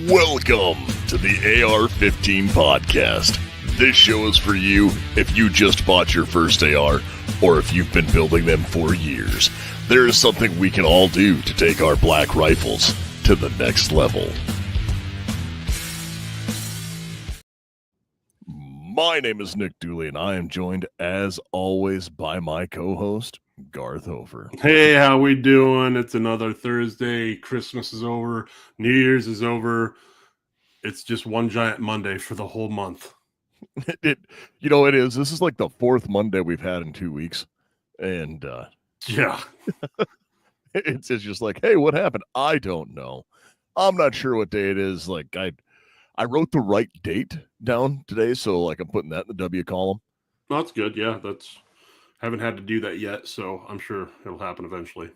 Welcome to the AR-15 podcast. This show is for you if you just bought your first AR or if you've been building them for years. There is something we can all do to take our black rifles to the next level. My name is Nick Dooley, and I am joined, as always, by my co-host, Garth Hofer. Hey, how we doing? It's another Thursday. Christmas is over. New Year's is over. It's just one giant Monday for the whole month. It is. This is like the fourth Monday we've had in 2 weeks. And yeah, it's just like, hey, what happened? I don't know. I'm not sure what day it is. Like, I wrote the right date down today, so like I'm putting that in the W column. well, that's good. Yeah, haven't had to do that yet, so I'm sure it'll happen eventually.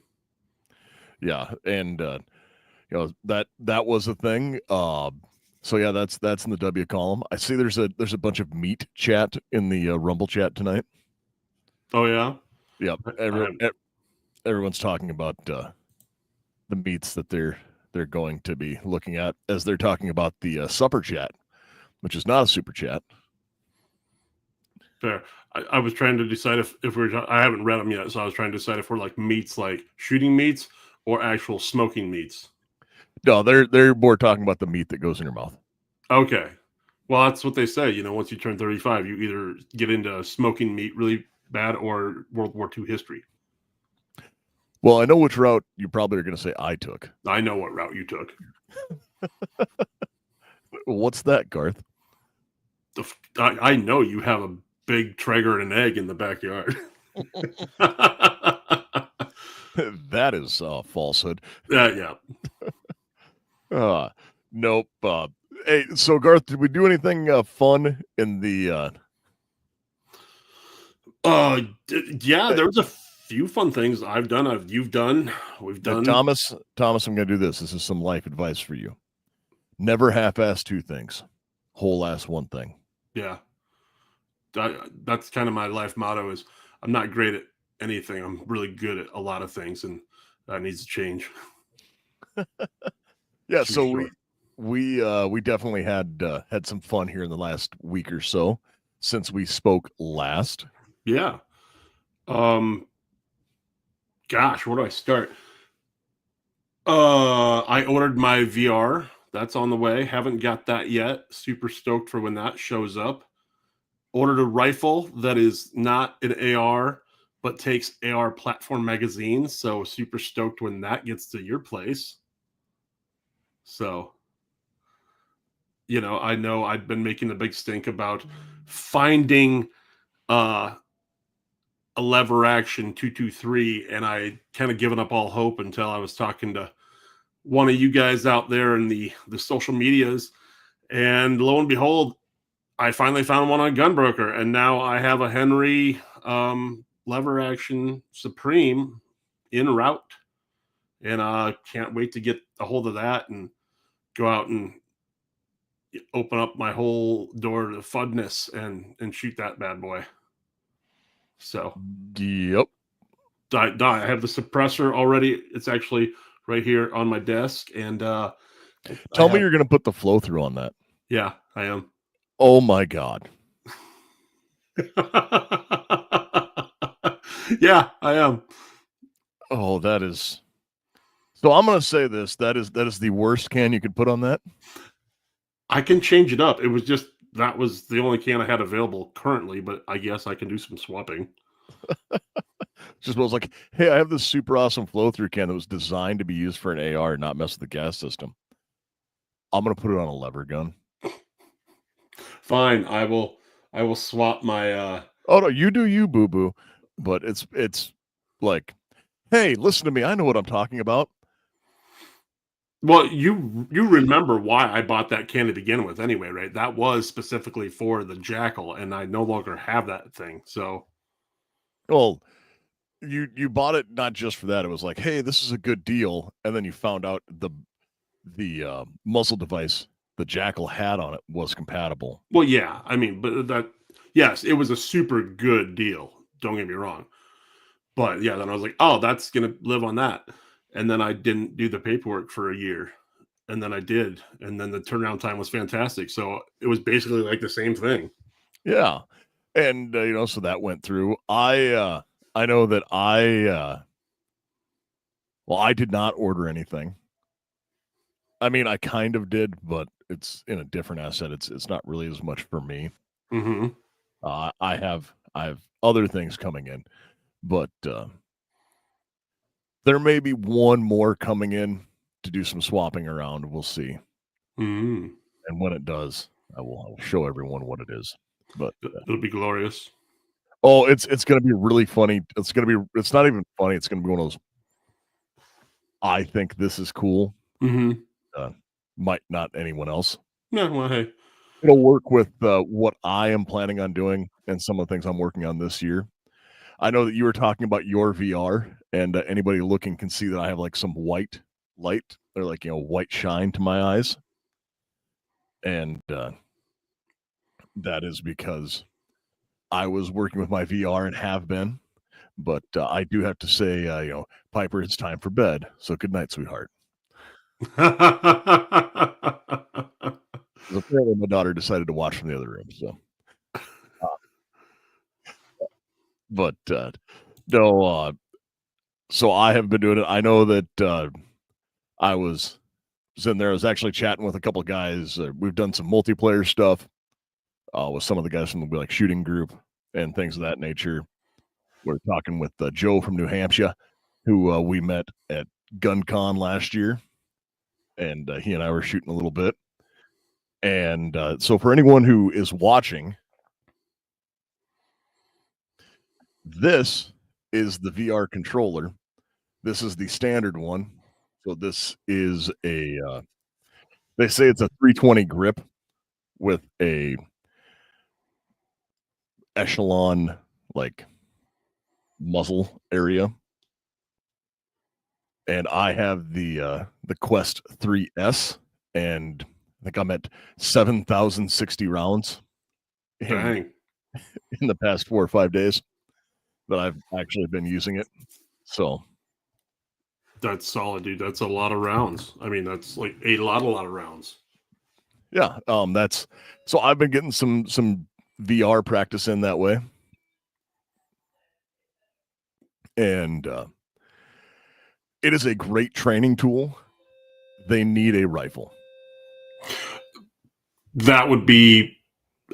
Yeah, and that was a thing. So yeah, that's in the W column. I see there's a bunch of meat chat in the Rumble chat tonight. Oh yeah, yeah. Everyone's talking about the meats that they're going to be looking at as they're talking about the supper chat, which is not a super chat. Fair. I was trying to decide if we're. I haven't read them yet, so I was trying to decide if we're like meats, like shooting meats, or actual smoking meats. No, they're more talking about the meat that goes in your mouth. Okay. Well, that's what they say. You know, once you turn 35, you either get into smoking meat really bad or World War II history. Well, I know which route you probably are going to say I took. I know what route you took. What's that, Garth? I know you have a big Traeger and an egg in the backyard. That is falsehood. Yeah. Nope. Hey, so Garth, did we do anything fun in the? Yeah, there was a few fun things I've done. You've done. We've done. Thomas, I'm going to do this. This is some life advice for you. Never half-ass two things. Whole-ass one thing. Yeah. That's kind of my life motto is I'm not great at anything. I'm really good at a lot of things, and that needs to change. Yeah, so we definitely had some fun here in the last week or so since we spoke last. Yeah. Gosh, where do I start? I ordered my VR. That's on the way. Haven't got that yet. Super stoked for when that shows up. Ordered a rifle that is not an AR, but takes AR platform magazines. So super stoked when that gets to your place. So, I know I'd been making a big stink about finding a lever action 223, and I kind of given up all hope until I was talking to one of you guys out there in the social medias, and lo and behold, I finally found one on Gunbroker, and now I have a Henry lever action Supreme en route, and I can't wait to get a hold of that and go out and open up my whole door to fudness and shoot that bad boy. So, yep. I have the suppressor already. It's actually right here on my desk. And tell me you're going to put the flow through on that. Yeah, I am. Oh my God. Yeah, I am. Oh, that is. So I'm going to say this. That is the worst can you could put on that. I can change it up. It was just, that was the only can I had available currently, but I guess I can do some swapping. Just was like, hey, I have this super awesome flow-through can that was designed to be used for an AR and not mess with the gas system. I'm going to put it on a lever gun. Fine. I will swap my... Oh, no, you do you, boo-boo. But it's like, hey, listen to me. I know what I'm talking about. Well, you remember why I bought that can to begin with anyway, right? That was specifically for the Jackal, and I no longer have that thing. So, well, you bought it not just for that. It was like, hey, this is a good deal, and then you found out the muzzle device the Jackal had on it was compatible. Well, yeah, I mean, but yes, it was a super good deal. Don't get me wrong, but yeah, then I was like, oh, that's gonna live on that. And then I didn't do the paperwork for a year. And then I did. And then the turnaround time was fantastic. So it was basically like the same thing. Yeah. And, so that went through. I know that I did not order anything. I mean, I kind of did, but it's in a different asset. It's not really as much for me. Mm-hmm. I have other things coming in, but there may be one more coming in to do some swapping around. We'll see. Mm-hmm. And when it does, I will show everyone what it is. But It'll be glorious. oh, it's going to be really funny. It's not even funny. It's going to be one of those. I think this is cool. Mm-hmm. Might not anyone else. Yeah, well, hey. It'll work with what I am planning on doing and some of the things I'm working on this year. I know that you were talking about your VR, and anybody looking can see that I have like some white light or like, white shine to my eyes. And that is because I was working with my VR and have been. But I do have to say, Piper, it's time for bed. So good night, sweetheart. Because apparently my daughter decided to watch from the other room. So, but no. So I have been doing it. I know that I was in there. I was actually chatting with a couple of guys. We've done some multiplayer stuff with some of the guys from the like shooting group and things of that nature. We're talking with Joe from New Hampshire, who we met at GunCon last year, and he and I were shooting a little bit. And so for anyone who is watching, this is the VR controller. This is the standard one. So this is a, they say it's a 320 grip with a echelon like muzzle area. And I have the Quest 3S, and I think I'm at 7,060 rounds Dang. in the past 4 or 5 days that I've actually been using it. So That's solid, dude. That's a lot of rounds. I mean, that's like a lot of rounds. yeah, that's so I've been getting some VR practice in that way, and it is a great training tool. They need a rifle. That would be,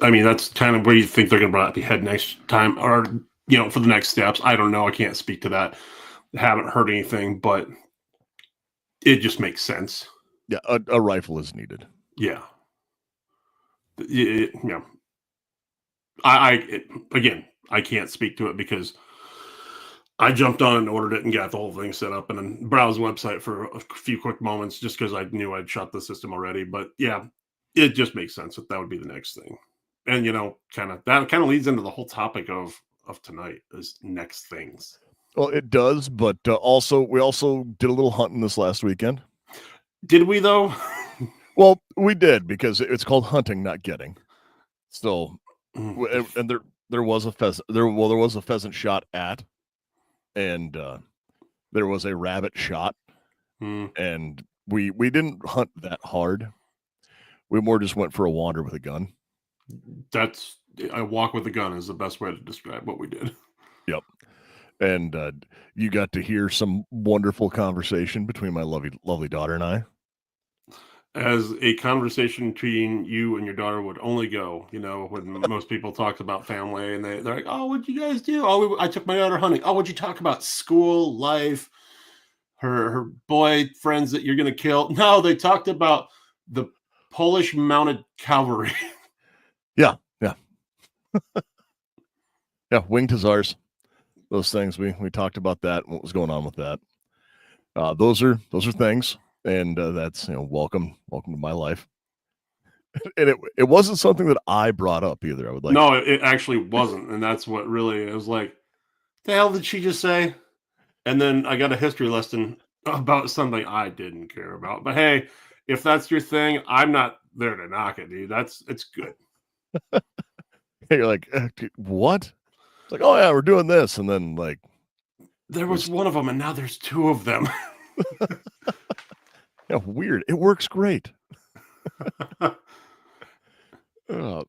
I mean, that's kind of where you think they're going to be head next time, or for the next steps. I don't know. I can't speak to that. Haven't heard anything, but it just makes sense. Yeah, a rifle is needed. Yeah. Yeah. Again, I can't speak to it because I jumped on and ordered it and got the whole thing set up and then browsed the website for a few quick moments just because I knew I'd shot the system already. But yeah, it just makes sense that would be the next thing. And that kind of leads into the whole topic of tonight is next things. Well, it does, but we also did a little hunting this last weekend. Did we though? Well, we did because it's called hunting, not getting. So, and there was a pheasant. There was a pheasant shot at, and there was a rabbit shot, and we didn't hunt that hard. We more just went for a wander with a gun. That's a walk with a gun is the best way to describe what we did. Yep. And you got to hear some wonderful conversation between my lovely daughter and I. As a conversation between you and your daughter would only go, when most people talked about family and they're like, oh, what'd you guys do? Oh, I took my daughter hunting. Oh, what'd you talk about? School, life, her boy friends that you're going to kill. No, they talked about the Polish mounted cavalry. Yeah. Yeah. Winged Hussars. Those things. We talked about that and what was going on with that. Those are things. And that's, welcome to my life. And it wasn't something that I brought up either. I would like. No, it actually wasn't. And that's what really, it was like, the hell did she just say? And then I got a history lesson about something I didn't care about. But hey, if that's your thing, I'm not there to knock it, dude. It's good. You're like, what? It's like, oh yeah, we're doing this. And then like. There was one of them and now there's two of them. Yeah, weird. It works great. So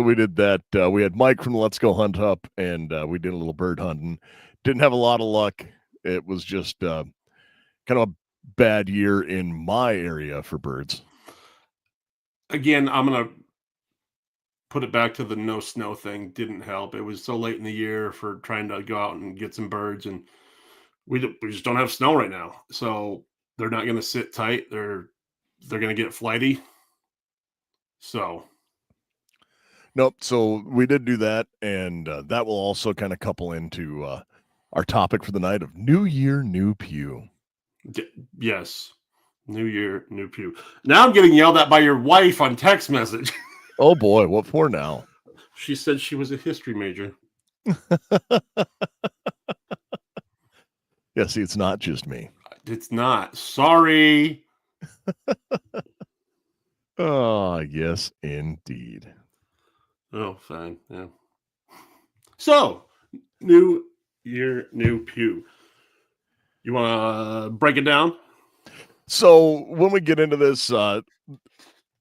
we did that. We had Mike from Let's Go Hunt Up, and we did a little bird hunting. Didn't have a lot of luck. It was just kind of a bad year in my area for birds. Again, I'm gonna put it back to the no snow thing. Didn't help. It was so late in the year for trying to go out and get some birds, and we just don't have snow right now. So they're not going to sit tight. They're going to get flighty. So Nope. So we did do that, and that will also kind of couple into our topic for the night of New Year, New Pew. Yes, New Year, new pew. Now I'm getting yelled at by your wife on text message. Oh boy, what for now? She said she was a history major. Yeah, see, it's not just me. It's not. Sorry. Oh, yes, indeed. Oh, fine. Yeah. So, New Year, new pew. You want to break it down? So when we get into this,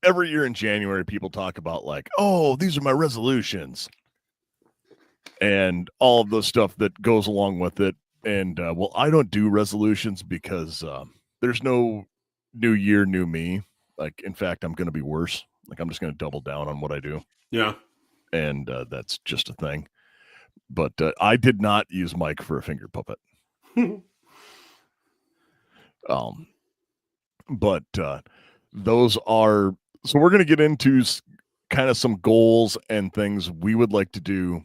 every year in January, people talk about like, oh, these are my resolutions and all of the stuff that goes along with it. And well, I don't do resolutions because there's no new year, new me. Like, in fact, I'm going to be worse. Like, I'm just going to double down on what I do. Yeah. And that's just a thing. But I did not use Mike for a finger puppet. But those are, so we're going to get into kind of some goals and things we would like to do,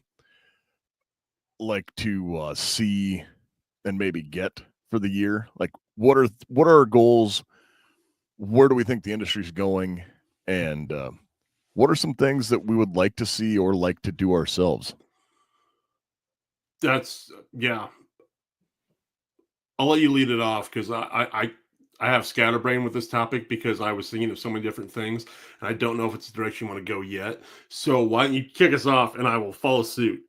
like to see and maybe get for the year. Like, what are our goals? Where do we think the industry's going? And what are some things that we would like to see or like to do ourselves? That's, yeah. I'll let you lead it off because I have scatterbrain with this topic because I was thinking of so many different things and I don't know if it's the direction you want to go yet. So why don't you kick us off and I will follow suit.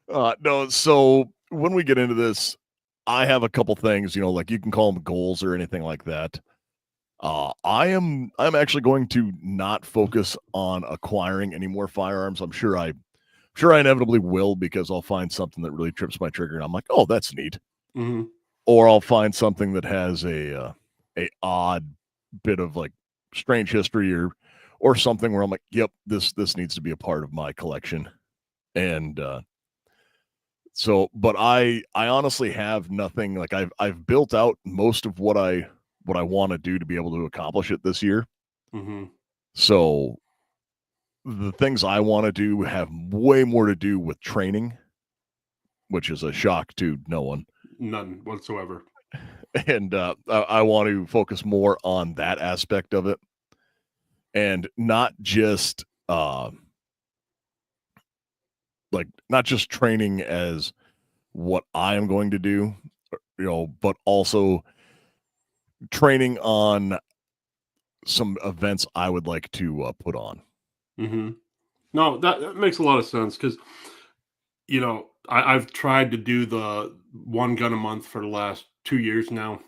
No, so when we get into this, I have a couple things, like you can call them goals or anything like that. I'm actually going to not focus on acquiring any more firearms. I'm sure I inevitably will because I'll find something that really trips my trigger and I'm like, oh, that's neat. Mm-hmm. Or I'll find something that has a odd bit of like strange history or something where I'm like, yep, this needs to be a part of my collection. And so, but I honestly have nothing. Like, I've built out most of what I want to do to be able to accomplish it this year. Mm-hmm. So the things I want to do have way more to do with training, which is a shock to no one. None whatsoever. And I want to focus more on that aspect of it, and not just not just training as what I am going to do, but also training on some events I would like to put on. Mm-hmm. No, that makes a lot of sense because I've tried to do the one gun a month for the last 2 years now,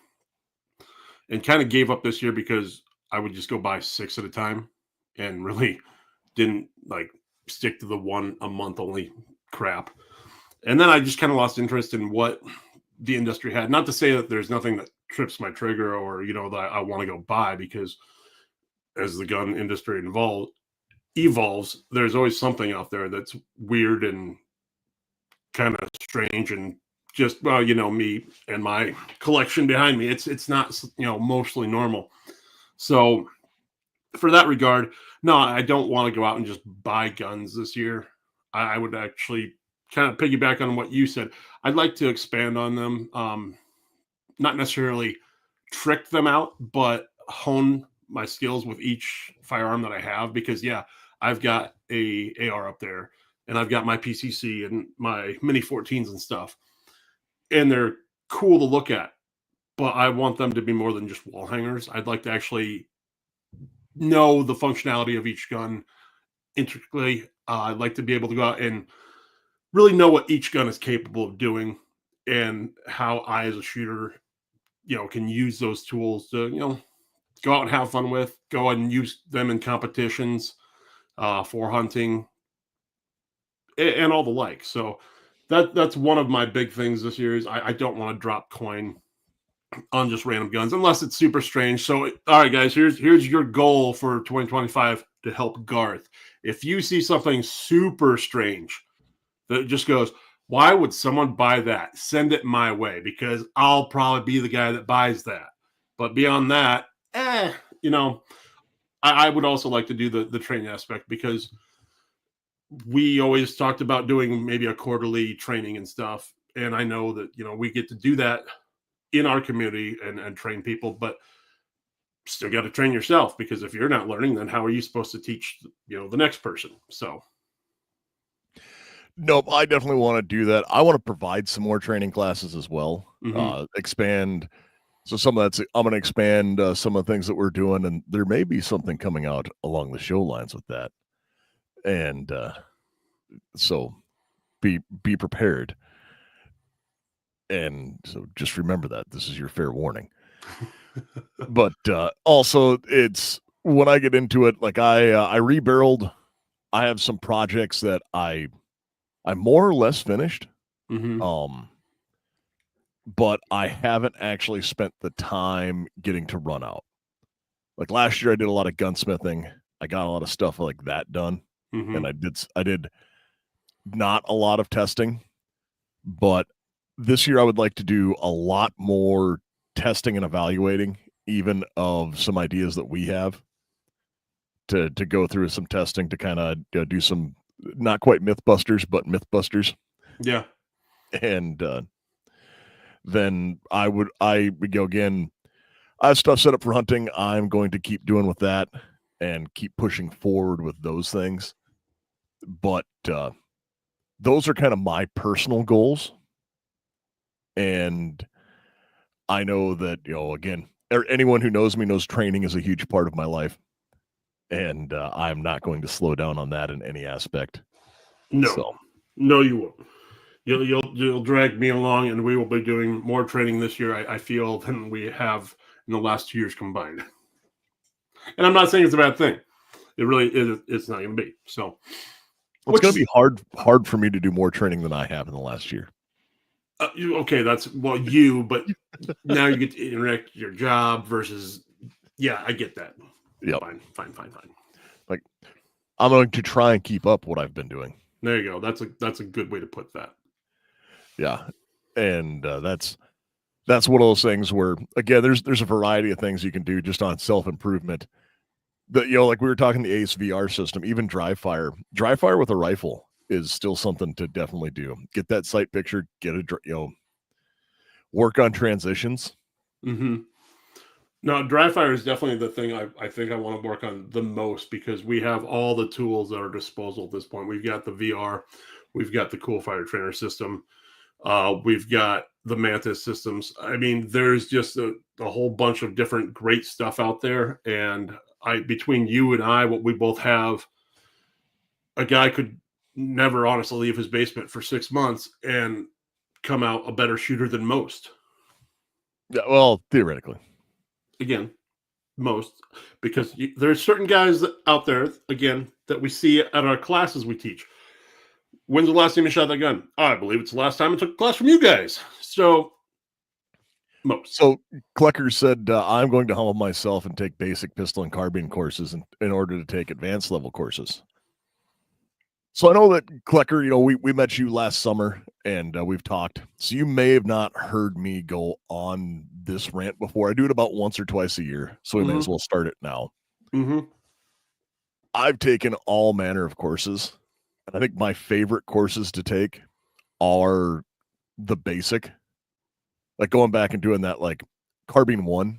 and kind of gave up this year because I would just go buy 6 at a time, and really didn't like stick to the one a month only crap. And then I just kind of lost interest in what the industry had. Not to say that there's nothing that trips my trigger or that I want to go buy, because as the gun industry evolves, there's always something out there that's weird and kind of strange and just, well, me and my collection behind me, it's not mostly normal. So for that regard, no, I don't want to go out and just buy guns this year. I would actually kind of piggyback on what you said. I'd like to expand on them, not necessarily trick them out, but hone my skills with each firearm that I have. Because yeah, I've got a AR up there, and I've got my PCC and my Mini 14s and stuff, and they're cool to look at. But I want them to be more than just wall hangers. I'd like to actually know the functionality of each gun intricately. I'd like to be able to go out and really know what each gun is capable of doing, and how I, as a shooter, can use those tools to, go out and have fun with, go and use them in competitions for hunting and all the like. So that's one of my big things this year is I don't want to drop coin on just random guns unless it's super strange. So all right, guys, here's your goal for 2025 to help Garth. If you see something super strange that just goes, why would someone buy that? Send it my way because I'll probably be the guy that buys that. But beyond that, I would also like to do the training aspect because we always talked about doing maybe a quarterly training and stuff. And I know that, we get to do that in our community and train people, but still got to train yourself because if you're not learning, then how are you supposed to teach, the next person? So. Nope, I definitely want to do that. I want to provide some more training classes as well. Expand. So some of that's, I'm going to expand some of the things that we're doing, and there may be something coming out along the show lines with that. And so be prepared. And so just remember that this is your fair warning. But also it's when I get into it, like I rebarreled. I have some projects that I'm more or less finished. But I haven't actually spent the time getting to run out. Like last year I did a lot of gunsmithing. I got a lot of stuff like that done. And I did not a lot of testing, but this year I would like to do a lot more testing and evaluating, even of some ideas that we have to go through some testing to kind of do some not quite Mythbusters, but Mythbusters. Yeah. And then I would go again. I have stuff set up for hunting. I'm going to keep doing with that and keep pushing forward with those things. But those are kind of my personal goals. And I know that, again, anyone who knows me knows training is a huge part of my life. And I'm not going to slow down on that in any aspect. No, you won't. You'll drag me along, and we will be doing more training this year, I feel, than we have in the last 2 years combined. And I'm not saying it's a bad thing. It really is. It's not going to be. So it's going to be hard for me to do more training than I have in the last year. Okay, that's you, but now you get to interact with your job versus, I get that. Yeah, fine. Like I'm going to try and keep up what I've been doing. There you go. That's a good way to put that. Yeah, and that's one of those things where again, there's a variety of things you can do just on self-improvement. That like we were talking the Ace VR system, even dry fire with a rifle is still something to definitely do. Get that sight picture, get work on transitions. No, dry fire is definitely the thing I think I want to work on the most because we have all the tools at our disposal at this point. We've got the VR, we've got the Cool Fire Trainer system, we've got the Mantis systems. I mean, there's just a whole bunch of different great stuff out there. And between you and I, what we both have, a guy could never honestly leave his basement for 6 months and come out a better shooter than most. Yeah, well, theoretically. Again, most, because there's certain guys out there, again, that we see at our classes we teach. When's the last time you shot that gun? I believe it's the last time I took a class from you guys. So, most. So, Klecker said, I'm going to humble myself and take basic pistol and carbine courses in order to take advanced level courses. So I know that Klecker, we met you last summer and we've talked. So you may have not heard me go on this rant before. I do it about once or twice a year. So we may as well start it now. I've taken all manner of courses. And I think my favorite courses to take are the basic. Like going back and doing that, like Carbine 1.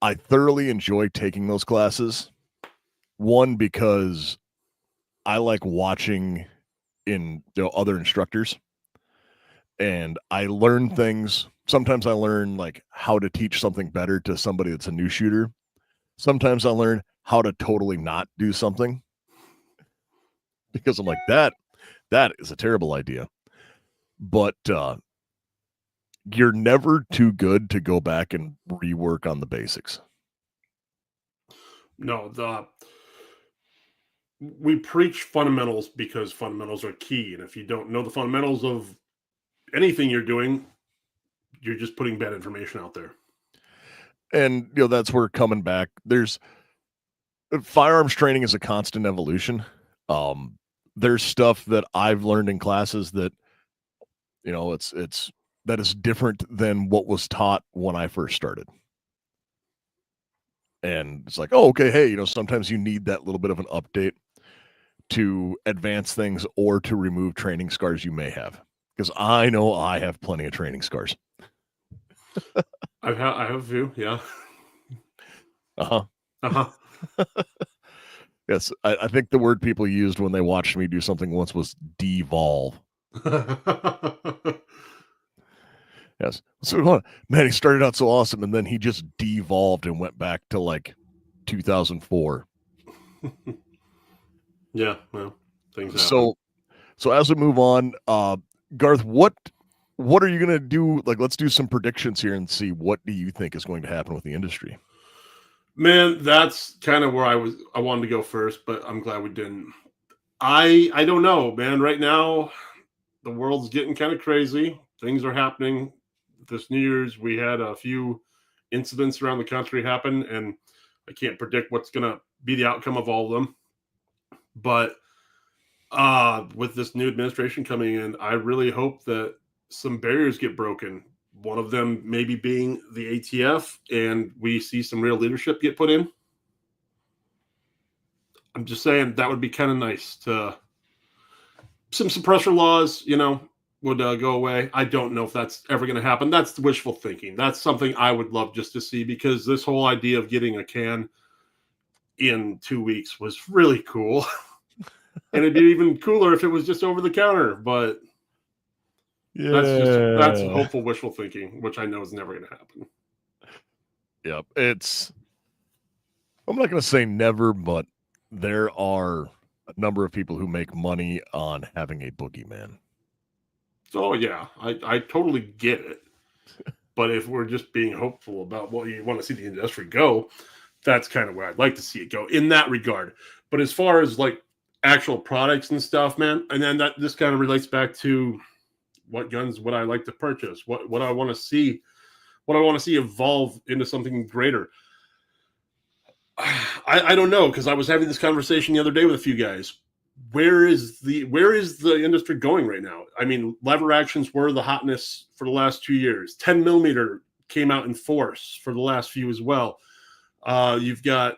I thoroughly enjoy taking those classes. One, because I like watching in other instructors, and I learn things. Sometimes I learn like how to teach something better to somebody that's a new shooter. Sometimes I learn how to totally not do something because I'm like, that is a terrible idea. But you're never too good to go back and rework on the basics. No, we preach fundamentals because fundamentals are key. And if you don't know the fundamentals of anything you're doing, you're just putting bad information out there. And, that's where coming back, there's firearms training is a constant evolution. There's stuff that I've learned in classes that, it's that is different than what was taught when I first started. And it's like, oh, okay, hey, sometimes you need that little bit of an update to advance things or to remove training scars you may have. Because I know I have plenty of training scars. I have a few, yeah. Yes, I think the word people used when they watched me do something once was devolve. Yes. So, man, he started out so awesome, and then he just devolved and went back to like 2004. Yeah, well, things happen. So as we move on, Garth, what are you gonna do? Like, let's do some predictions here and see what do you think is going to happen with the industry. Man, that's kind of where I wanted to go first, but I'm glad we didn't. I don't know, man. Right now, the world's getting kind of crazy. Things are happening. This New Year's, we had a few incidents around the country happen, and I can't predict what's going to be the outcome of all of them. But with this new administration coming in, I really hope that some barriers get broken. One of them maybe being the ATF, and we see some real leadership get put in. I'm just saying that would be kind of nice to some suppressor laws, would go away. I don't know if that's ever going to happen. That's wishful thinking. That's something I would love just to see, because this whole idea of getting a can in 2 weeks was really cool. And it'd be even cooler if it was just over the counter, but that's hopeful wishful thinking, which I know is never going to happen. Yep. I'm not going to say never, but there are a number of people who make money on having a boogeyman. Oh, yeah, I totally get it. But if we're just being hopeful about what you want to see the industry go, that's kind of where I'd like to see it go in that regard. But as far as like actual products and stuff, man, and then this kind of relates back to what guns would I like to purchase, what I want to see, evolve into something greater. I don't know, because I was having this conversation the other day with a few guys. Where is the industry going right now? I mean, lever actions were the hotness for the last 2 years. 10 millimeter came out in force for the last few as well. You've got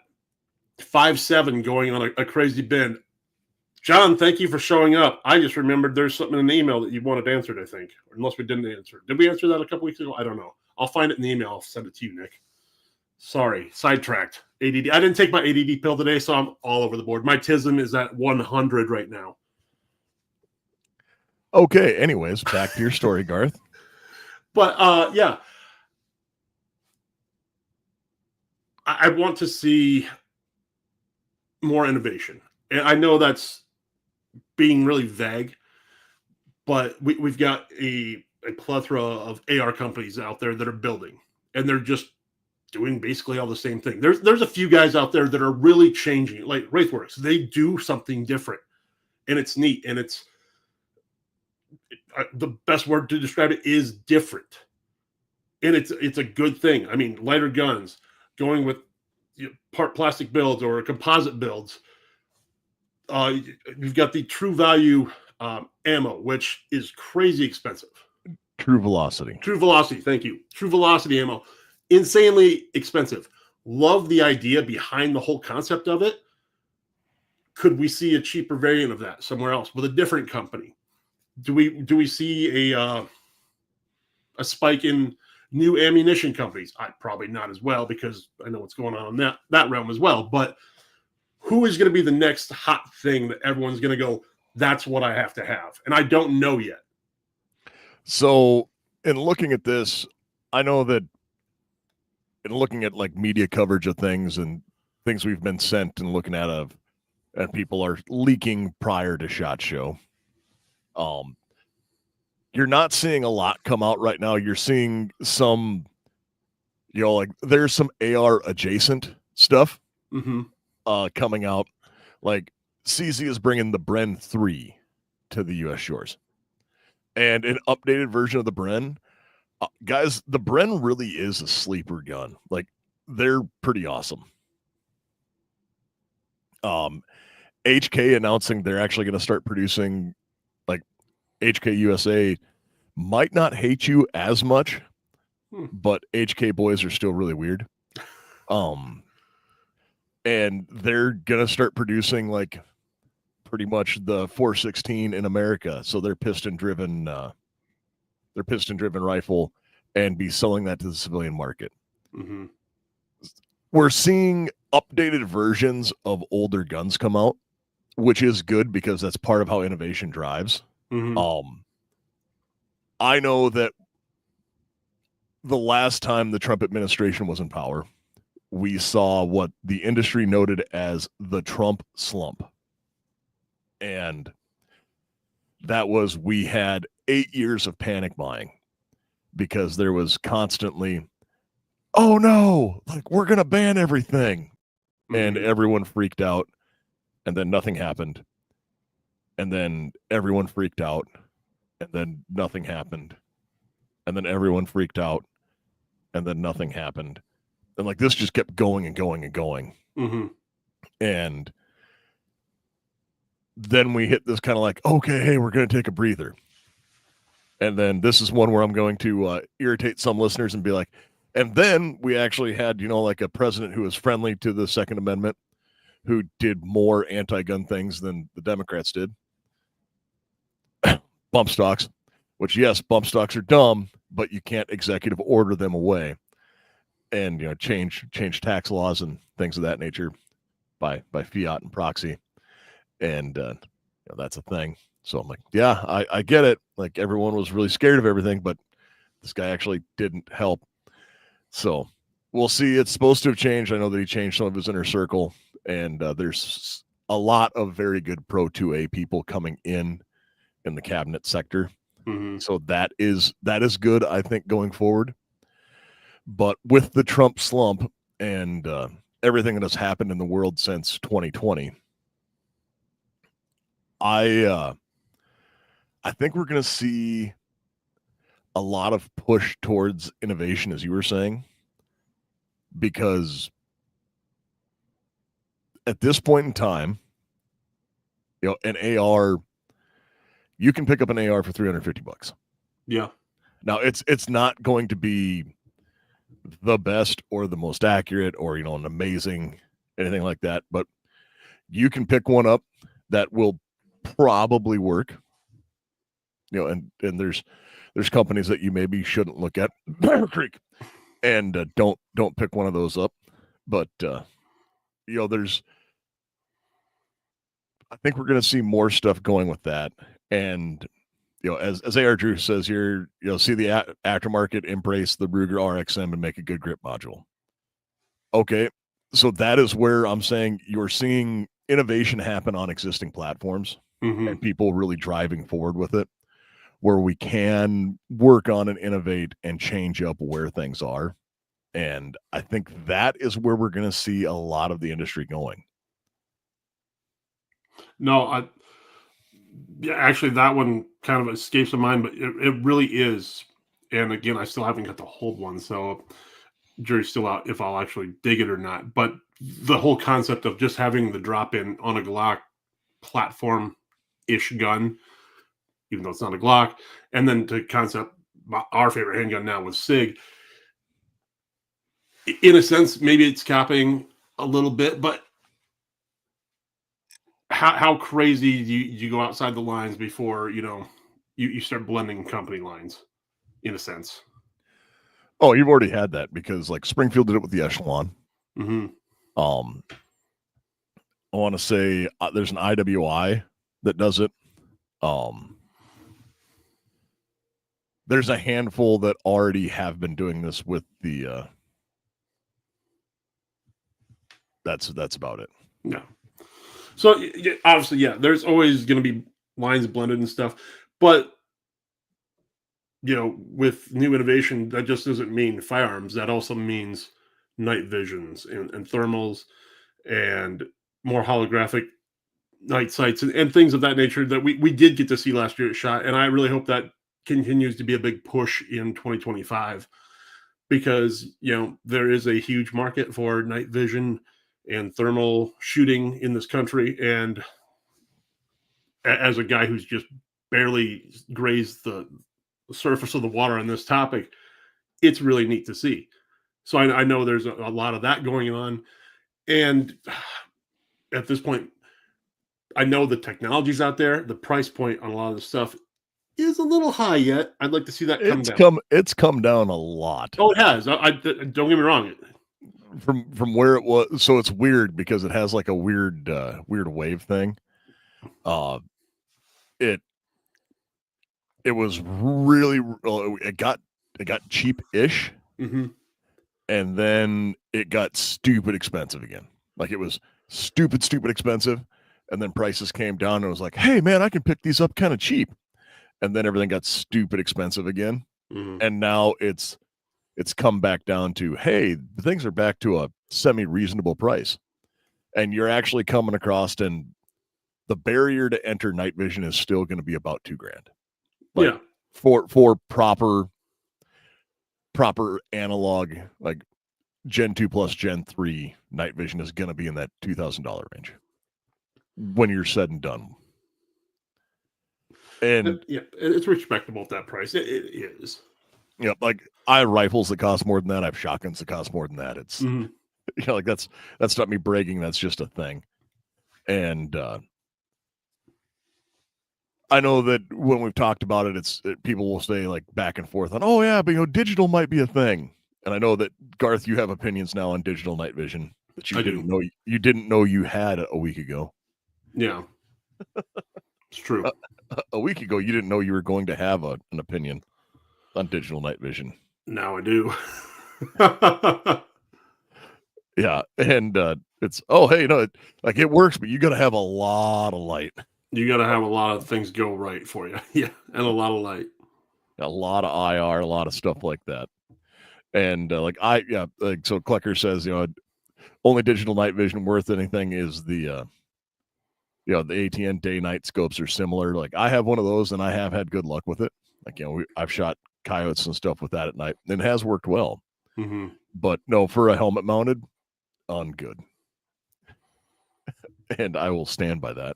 5.7 going on a crazy bend. John, thank you for showing up. I just remembered there's something in the email that you wanted answered, I think, unless we didn't answer. Did we answer that a couple weeks ago? I don't know. I'll find it in the email. I'll send it to you, Nick. Sorry, sidetracked. ADD. I didn't take my ADD pill today, so I'm all over the board. My TISM is at 100 right now. Okay, anyways, back to your story, Garth. But yeah, I want to see more innovation. And I know that's being really vague, but we've got a plethora of AR companies out there that are building, and they're just doing basically all the same thing. There's a few guys out there that are really changing, like Wraithworks. They do something different, and it's neat, and it's the best word to describe it is different, and it's a good thing. I mean, lighter guns, going with part plastic builds or composite builds. You've got the True Value ammo, which is crazy expensive. True Velocity. Thank you. True Velocity ammo, insanely expensive. Love the idea behind the whole concept of it. Could we see a cheaper variant of that somewhere else with a different company? Do we see a spike in new ammunition companies? Probably not as well, because I know what's going on in that realm as well. But who is going to be the next hot thing that everyone's going to go, that's what I have to have? And I don't know yet. So in looking at this, I know that in looking at like media coverage of things and things we've been sent and looking at and people are leaking prior to SHOT Show. you're not seeing a lot come out right now. You're seeing some, like there's some AR adjacent stuff coming out. Like CZ is bringing the Bren 3 to the U.S. shores. And an updated version of the Bren, guys, the Bren really is a sleeper gun. Like, they're pretty awesome. HK announcing they're actually going to start producing, like, HK USA might not hate you as much, but HK boys are still really weird. And they're going to start producing, like, pretty much the 416 in America. So they're piston driven rifle and be selling that to the civilian market. We're seeing updated versions of older guns come out, which is good because that's part of how innovation drives. I know that the last time the Trump administration was in power, we saw what the industry noted as the Trump slump. And that was, we had 8 years of panic buying because there was constantly, oh no, like we're going to ban everything. And everyone freaked out, and then nothing happened. And then everyone freaked out, and then nothing happened. And then everyone freaked out, and then nothing happened. And like this just kept going and going and going. And then we hit this kind of like, okay, hey, we're going to take a breather. And then this is one where I'm going to irritate some listeners and be like, and then we actually had, like a president who was friendly to the Second Amendment, who did more anti-gun things than the Democrats did. Bump stocks, which, yes, bump stocks are dumb, but you can't executive order them away and, change tax laws and things of that nature by fiat and proxy. And that's a thing. So I'm like, yeah, I get it. Like everyone was really scared of everything, but this guy actually didn't help. So we'll see. It's supposed to have changed. I know that he changed some of his inner circle, and there's a lot of very good Pro 2A people coming in the cabinet sector. So that is good, I think, going forward. But with the Trump slump and everything that has happened in the world since 2020, I think we're going to see a lot of push towards innovation, as you were saying, because at this point in time, an AR, you can pick up an AR for $350. Yeah. Now it's not going to be the best or the most accurate or, an amazing anything like that, but you can pick one up that will probably work. And there's companies that you maybe shouldn't look at, Bear Creek, and don't pick one of those up. But there's, I think we're going to see more stuff going with that. And as AR Drew says here, see the aftermarket embrace the Ruger RXM and make a good grip module. Okay, so that is where I'm saying you're seeing innovation happen on existing platforms and people really driving forward with it, where we can work on and innovate and change up where things are. And I think that is where we're going to see a lot of the industry going. No, actually, that one kind of escapes my mind, but it really is. And again, I still haven't got the whole one, so jury's still out if I'll actually dig it or not. But the whole concept of just having the drop-in on a Glock platform-ish gun, even though it's not a Glock, and then to concept our favorite handgun now with SIG, in a sense, maybe it's copying a little bit, but how crazy do you go outside the lines before you start blending company lines, in a sense? Oh, you've already had that because like Springfield did it with the Echelon. I want to say there's an IWI that does it. There's a handful that already have been doing this with the. That's about it. Yeah. So obviously, yeah, there's always going to be lines blended and stuff, but with new innovation, that just doesn't mean firearms. That also means night visions and thermals and more holographic night sights and things of that nature that we did get to see last year at SHOT. And I really hope that continues to be a big push in 2025 because, there is a huge market for night vision and thermal shooting in this country. And as a guy who's just barely grazed the surface of the water on this topic, it's really neat to see. So I know there's a lot of that going on. And at this point, I know the technology's out there. The price point on a lot of the stuff is a little high yet. I'd like to see that come down. It's come down a lot. Oh, it has. I don't get me wrong. From where it was. So it's weird because it has like a weird wave thing. It was really, it got cheap-ish. Mm-hmm. And then it got stupid expensive again. Like it was stupid expensive. And then prices came down and it was like, hey man, I can pick these up kind of cheap. And then everything got stupid expensive again. Mm-hmm. And now it's come back down to, hey, things are back to a semi-reasonable price. And you're actually coming across, and the barrier to enter night vision is still going to be about $2,000. Like, yeah. For proper analog, like Gen 2 plus Gen 3 night vision is going to be in that $2,000 range when you're said and done. And yeah, it's respectable at that price. It is. Yeah, like I have rifles that cost more than that. I have shotguns that cost more than that. It's like that's not me bragging. That's just a thing. And I know that when we've talked about it, people will say like back and forth on, oh yeah, but digital might be a thing. And I know that Garth, you have opinions now on digital night vision that you didn't know you had a week ago. Yeah, it's true. A week ago, you didn't know you were going to have an opinion on digital night vision. Now I do. Yeah, and it's hey, it works, but you got to have a lot of light. You got to have a lot of things go right for you. Yeah, and a lot of light. A lot of IR, a lot of stuff like that. And so Klecker says, only digital night vision worth anything is the ATN day night scopes are similar. Like I have one of those and I have had good luck with it. Like, I've shot coyotes and stuff with that at night and it has worked well. Mm-hmm. But no, for a helmet mounted, ungood. And I will stand by that.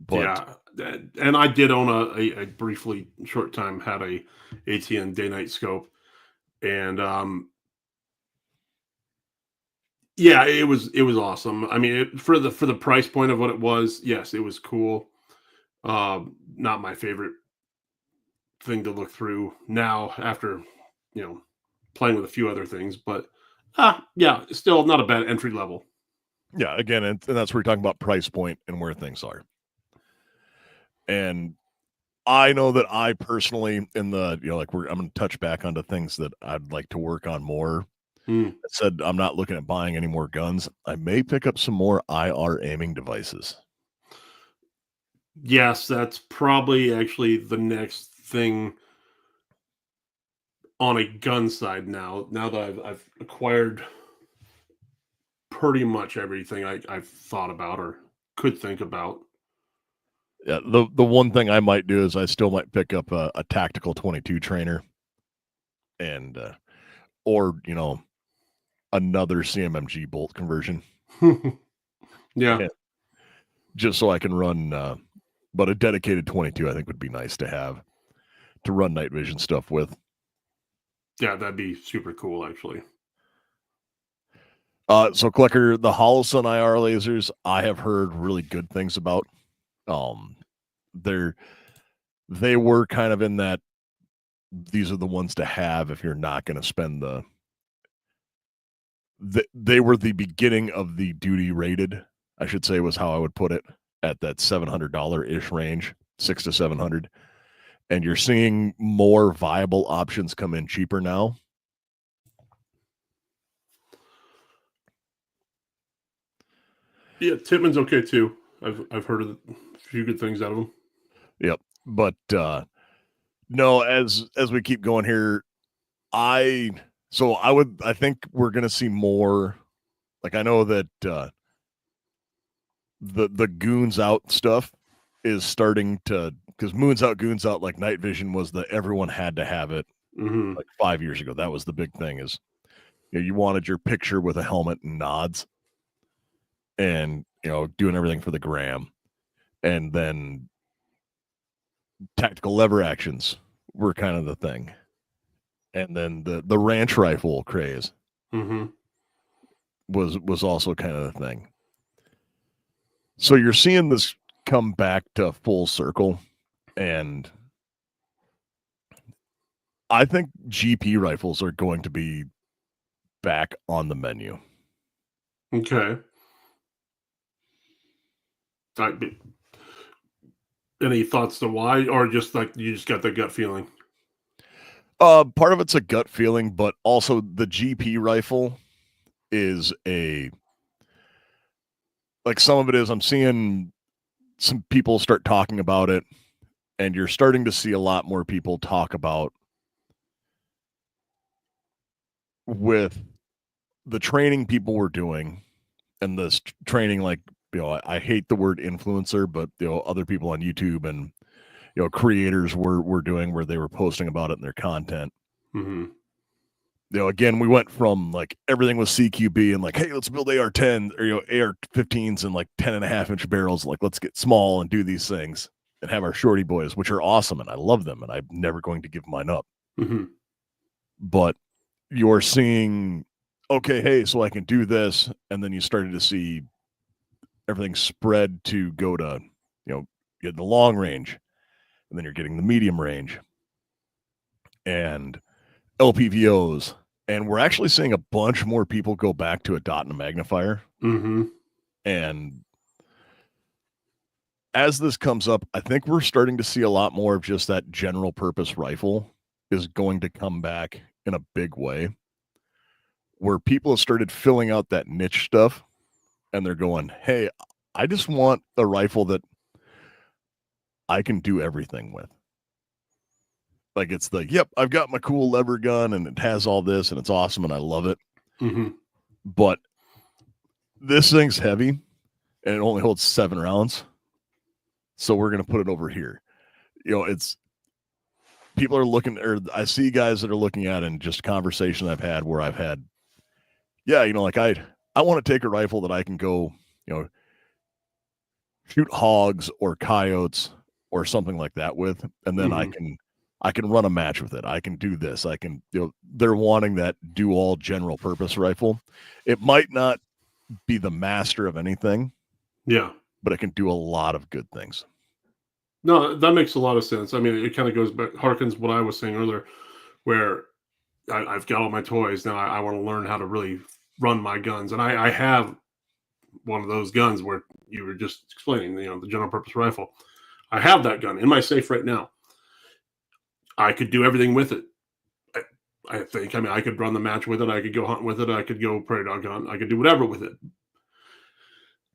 But, yeah, and I did own a briefly short time had a ATN day night scope, and yeah, it was awesome. I mean, for the price point of what it was, yes, it was cool. Not my favorite thing to look through now after playing with a few other things, but yeah, still not a bad entry level. Yeah, again, and that's where we're talking about price point and where things are. And I know that I personally, in the I'm going to touch back onto things that I'd like to work on more. I said I'm not looking at buying any more guns. I may pick up some more IR aiming devices. Yes, that's probably actually the next thing on a gun side now. Now that I've acquired pretty much everything I've thought about or could think about. Yeah, the one thing I might do is I still might pick up a tactical 22 trainer, and or another CMMG bolt conversion. Yeah, just so I can run. But a dedicated 22, I think, would be nice to have to run night vision stuff with. Yeah, that'd be super cool, actually. So Klecker, the Holosun IR lasers, I have heard really good things about. They were kind of in that. These are the ones to have if you're not going to spend they were the beginning of the duty rated, I should say, was how I would put it, at that $700-ish range, $600 to $700. And you're seeing more viable options come in cheaper now. Yeah, Tippmann's okay too. I've heard of a few good things out of him. Yep. But No, as we keep going here, I think we're gonna see more. Like, I know that the goons out stuff is starting to, because moons out, goons out, like night vision was the everyone had to have it Mm-hmm. like 5 years ago. That was the big thing, is you wanted your picture with a helmet and nods, and doing everything for the gram, and then tactical lever actions were kind of the thing, and then the ranch rifle craze Mm-hmm. was also kind of the thing. So you're seeing this come back to full circle, and I think GP rifles are going to be back on the menu. Okay. Any thoughts to why, or just like you just got the gut feeling? Part of it's a gut feeling, but also the GP rifle is some of it is, I'm seeing some people start talking about it, and you're starting to see a lot more people talk about, with the training people were doing, and this training, like, I hate the word influencer, but other people on YouTube and creators were doing, where they were posting about it in their content. Mm-hmm. Again, we went from like everything was CQB and like, hey, let's build AR-10 or AR-15s and like 10.5-inch barrels. Like, let's get small and do these things and have our shorty boys, which are awesome, and I love them, and I'm never going to give mine up. Mm-hmm. But you're seeing, okay, hey, so I can do this, and then you started to see everything spread to go to, get the long range, and then you're getting the medium range and LPVOs, and we're actually seeing a bunch more people go back to a dot and a magnifier. Mm-hmm. And as this comes up, I think we're starting to see a lot more of just that general purpose rifle is going to come back in a big way, where people have started filling out that niche stuff, and they're going, hey, I just want a rifle that I can do everything with. Like, it's the, yep, I've got my cool lever gun and it has all this and it's awesome and I love it. Mm-hmm. But this thing's heavy and it only holds 7 rounds. So we're going to put it over here. It's, people are looking, or I see guys that are looking at it, in just conversation I've had where I've had, like, I want to take a rifle that I can go, shoot hogs or coyotes or something like that with, and then Mm-hmm. I can run a match with it. I can do this. I can, they're wanting that do all general purpose rifle. It might not be the master of anything. Yeah. But it can do a lot of good things. No, that makes a lot of sense. I mean, it kind of goes back, harkens what I was saying earlier, where I've got all my toys. Now I want to learn how to really run my guns. And I have one of those guns where you were just explaining, the general purpose rifle. I have that gun in my safe right now. I could do everything with it. I think. I mean, I could run the match with it. I could go hunt with it. I could go prairie dog hunt. I could do whatever with it.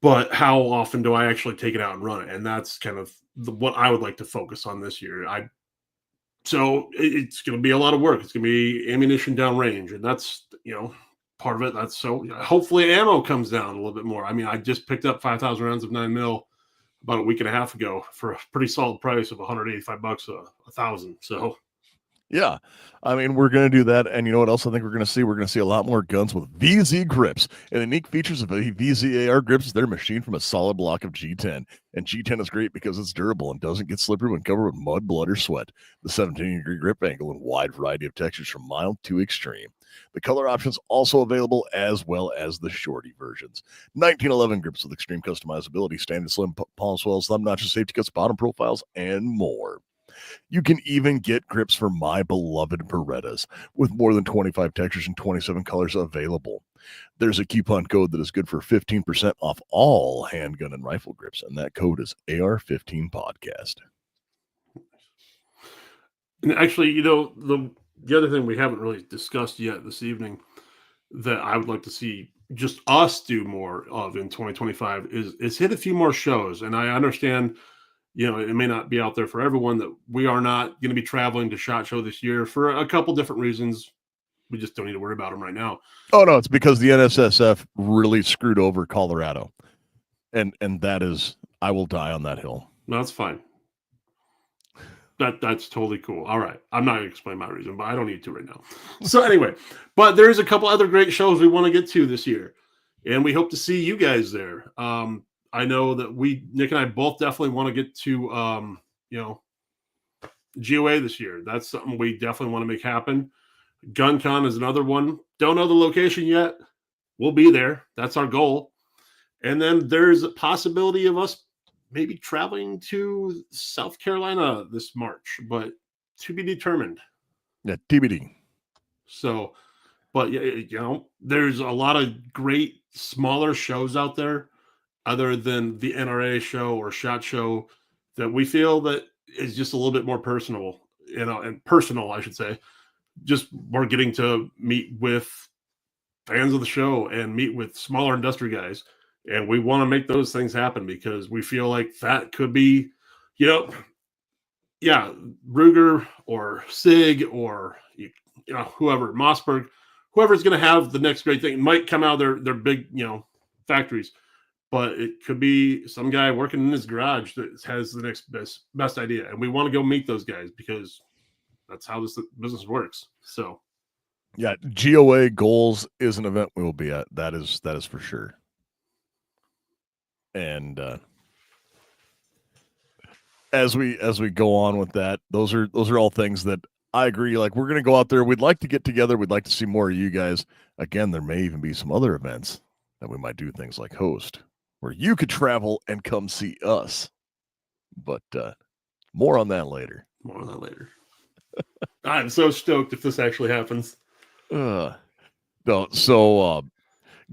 But how often do I actually take it out and run it? And that's kind of what I would like to focus on this year. So it's going to be a lot of work. It's going to be ammunition downrange, and that's part of it. That's so hopefully ammo comes down a little bit more. I mean, I just picked up 5,000 rounds of 9mm about a week and a half ago for a pretty solid price of $185 a thousand. So yeah, I mean, we're going to do that. And you know what else I think we're going to see? We're going to see a lot more guns with VZ grips. And the unique features of VZ AR grips is they're machined from a solid block of G10. And G10 is great because it's durable and doesn't get slippery when covered with mud, blood, or sweat. The 17-degree grip angle and wide variety of textures from mild to extreme. The color options also available, as well as the shorty versions. 1911 grips with extreme customizability, standard slim palm swells, thumb notches, safety cuts, bottom profiles, and more. You can even get grips for my beloved Berettas with more than 25 textures and 27 colors available. There's a coupon code that is good for 15% off all handgun and rifle grips, and that code is AR-15 podcast. And actually, the other thing we haven't really discussed yet this evening that I would like to see just us do more of in 2025 is hit a few more shows. And I understand it may not be out there for everyone, that we are not going to be traveling to SHOT Show this year for a couple different reasons. We just don't need to worry about them right now. Oh no, it's because the NSSF really screwed over Colorado. And that is, I will die on that hill. No, that's fine. That's totally cool. All right. I'm not going to explain my reason, but I don't need to right now. So anyway, but there's a couple other great shows we want to get to this year, and we hope to see you guys there. I know that Nick and I both definitely want to get to, GOA this year. That's something we definitely want to make happen. GunCon is another one. Don't know the location yet. We'll be there. That's our goal. And then there's a possibility of us maybe traveling to South Carolina this March, but to be determined. Yeah, TBD. So, but there's a lot of great smaller shows out there other than the NRA show or SHOT Show that we feel that is just a little bit more personal, and personal, I should say. Just we're getting to meet with fans of the show and meet with smaller industry guys. And we want to make those things happen because we feel like that could be, Ruger or SIG or, whoever, Mossberg, whoever's going to have the next great thing. It might come out of their big, factories, but it could be some guy working in his garage that has the next best idea. And we want to go meet those guys because that's how this business works. So, yeah, GOA Goals is an event we will be at. That is for sure. And as we go on with that, those are all things that I agree. Like, we're going to go out there. We'd like to get together. We'd like to see more of you guys. Again, there may even be some other events that we might do things like host, where you could travel and come see us. But more on that later. I'm so stoked if this actually happens. No, so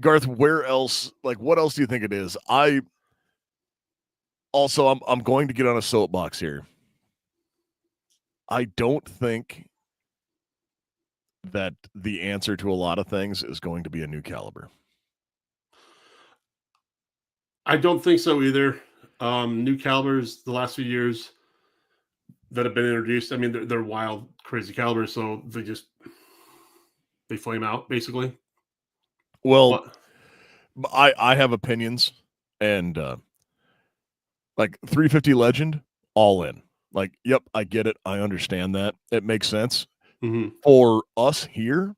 Garth, where else? Like, what else do you think it is? I'm going to get on a soapbox here. I don't think that the answer to a lot of things is going to be a new caliber. I don't think so either. New calibers the last few years that have been introduced, I mean, they're wild, crazy calibers, so they flame out, basically. Well, I have opinions, and like 350 Legend, all in. Like, yep, I get it. I understand that. It makes sense. Mm-hmm. For us here,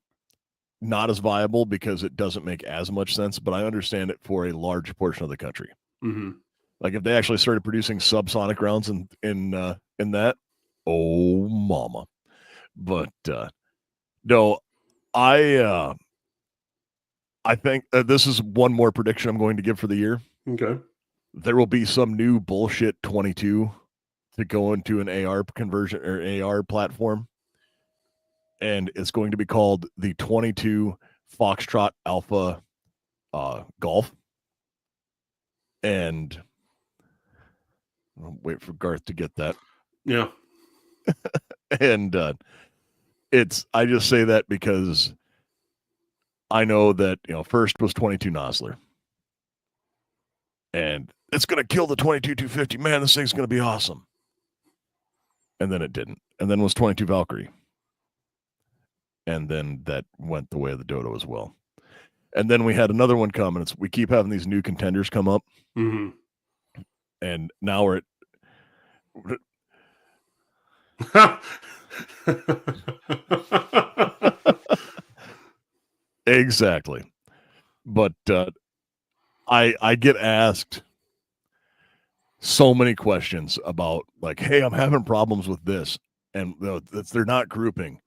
not as viable because it doesn't make as much sense, but I understand it for a large portion of the country. Mm-hmm. Like, if they actually started producing subsonic rounds in that, oh mama. But no, I think this is one more prediction I'm going to give for the year. Okay. There will be some new bullshit 22 to go into an AR conversion or AR platform. And it's going to be called the 22 Foxtrot Alpha Golf. And I'll wait for Garth to get that. Yeah. And I just say that because I know that, first was 22 Nosler. And it's going to kill the 22-250. Man, this thing's going to be awesome. And then it didn't. And then was 22 Valkyrie. And then that went the way of the dodo as well. And then we had another one come, and we keep having these new contenders come up. Mm-hmm. And now we're at... Exactly. But I get asked so many questions about, like, hey, I'm having problems with this, and they're not grouping.